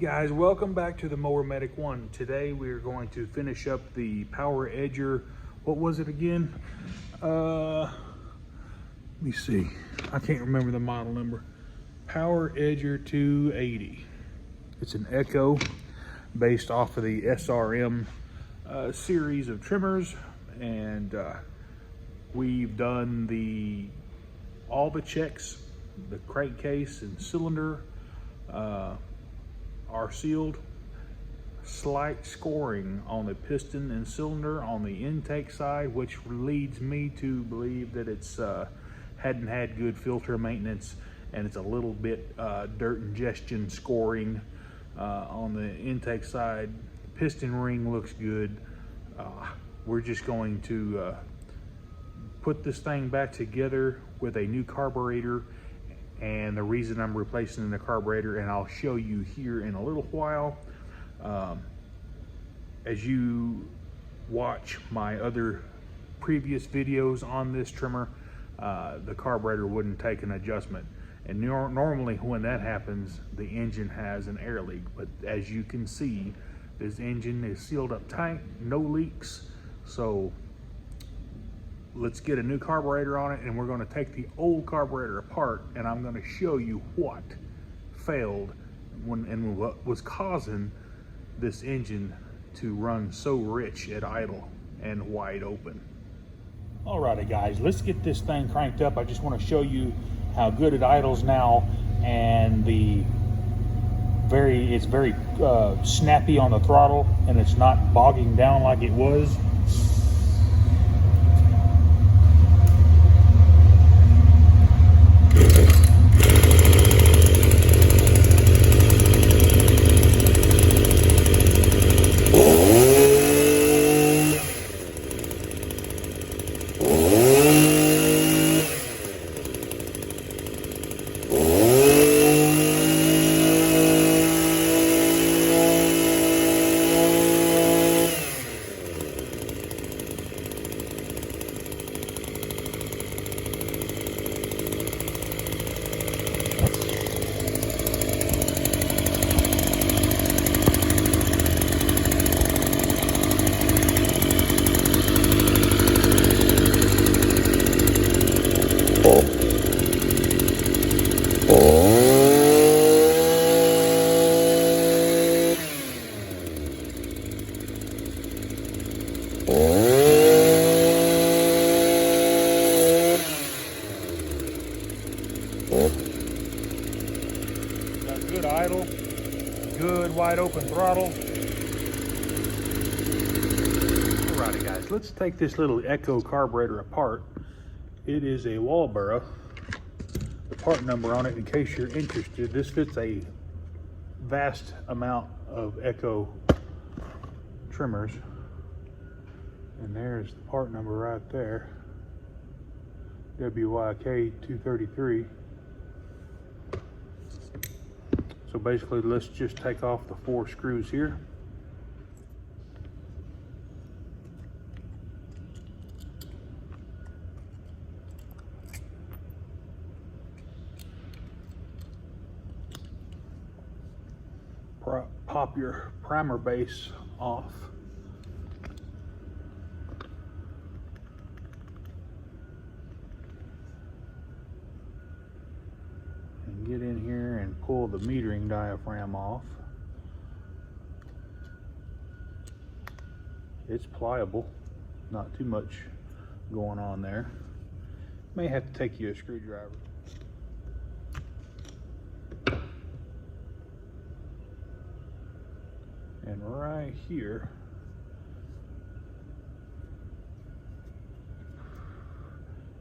Guys, welcome back to the Mower Medic 1. Today we're going to finish up the Power Edger. What was it again? Let me see. I can't remember the model number. Power Edger 280. It's an Echo based off of the SRM series of trimmers, and we've done all the checks. The crankcase and cylinder are sealed. Slight scoring on the piston and cylinder on the intake side, which leads me to believe that it's hadn't had good filter maintenance, and it's a little bit dirt ingestion scoring on the intake side. Piston ring looks good. We're just going to put this thing back together with a new carburetor, and the reason I'm replacing the carburetor, and I'll show you here in a little while. As you watch my other previous videos on this trimmer, the carburetor wouldn't take an adjustment, and normally when that happens, the engine has an air leak. But as you can see, this engine is sealed up tight, no leaks. So let's get a new carburetor on it, and we're going to take the old carburetor apart, and I'm going to show you what failed and what was causing this engine to run so rich at idle and wide open. Alrighty guys, let's get this thing cranked up. I just want to show you how good it idles now, and it's very snappy on the throttle, and it's not bogging down like it was. Got good idle, good wide open throttle. Alrighty guys, let's take this little Echo carburetor apart. It is a Walboro. The part number on it, in case you're interested, this fits a vast amount of Echo trimmers. And there's the part number right there, WYK 233. So basically, let's just take off the 4 screws here. Pop your primer base off. And get in here and pull the metering diaphragm off. It's pliable, not too much going on there. May have to take you a screwdriver. And right here,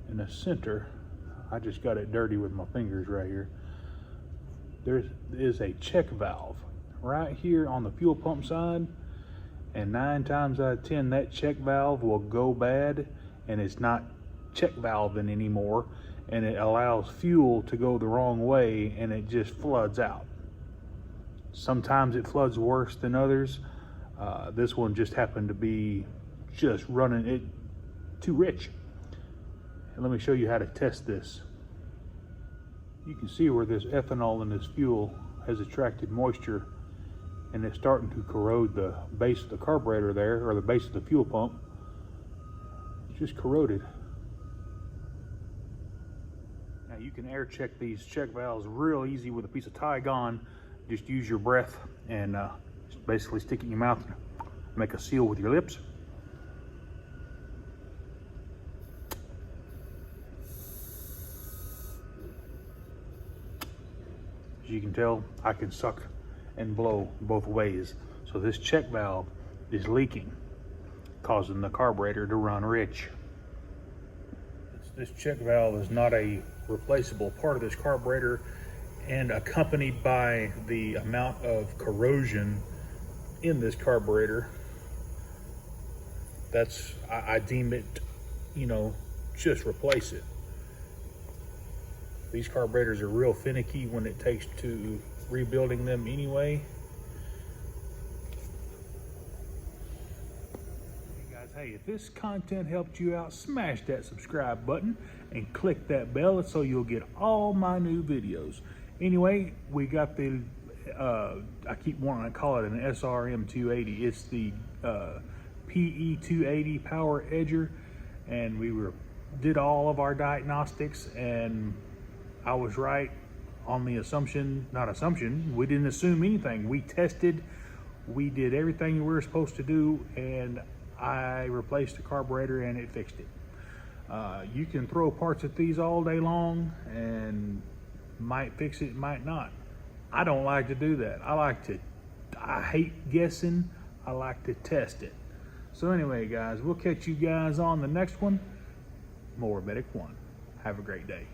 in the center, I just got it dirty with my fingers right here. There is a check valve right here on the fuel pump side, and 9 times out of 10 that check valve will go bad, and it's not check valving anymore, and it allows fuel to go the wrong way, and it just floods out. Sometimes it floods worse than others. This one just happened to be just running it too rich. And let me show you how to test this. You can see where this ethanol in this fuel has attracted moisture and it's starting to corrode the base of the carburetor there, or the base of the fuel pump. It's just corroded. Now you can air check these check valves real easy with a piece of Tygon. Just use your breath and just basically stick it in your mouth and make a seal with your lips. As you can tell, I can suck and blow both ways. So this check valve is leaking, causing the carburetor to run rich. This check valve is not a replaceable part of this carburetor, and accompanied by the amount of corrosion in this carburetor, I deem it, just replace it. These carburetors are real finicky when it takes to rebuilding them anyway. Hey guys, hey, if this content helped you out, smash that subscribe button and click that bell so you'll get all my new videos. Anyway, we got the, I keep wanting to call it an SRM 280. It's the PE 280 Power Edger, and we did all of our diagnostics, and I was right on the assumption, we didn't assume anything. We tested, we did everything we were supposed to do, and I replaced the carburetor and it fixed it. You can throw parts at these all day long and might fix it, might not. I don't like to do that. I hate guessing. I like to test it. So anyway, guys, we'll catch you guys on the next one. More Medic One. Have a great day.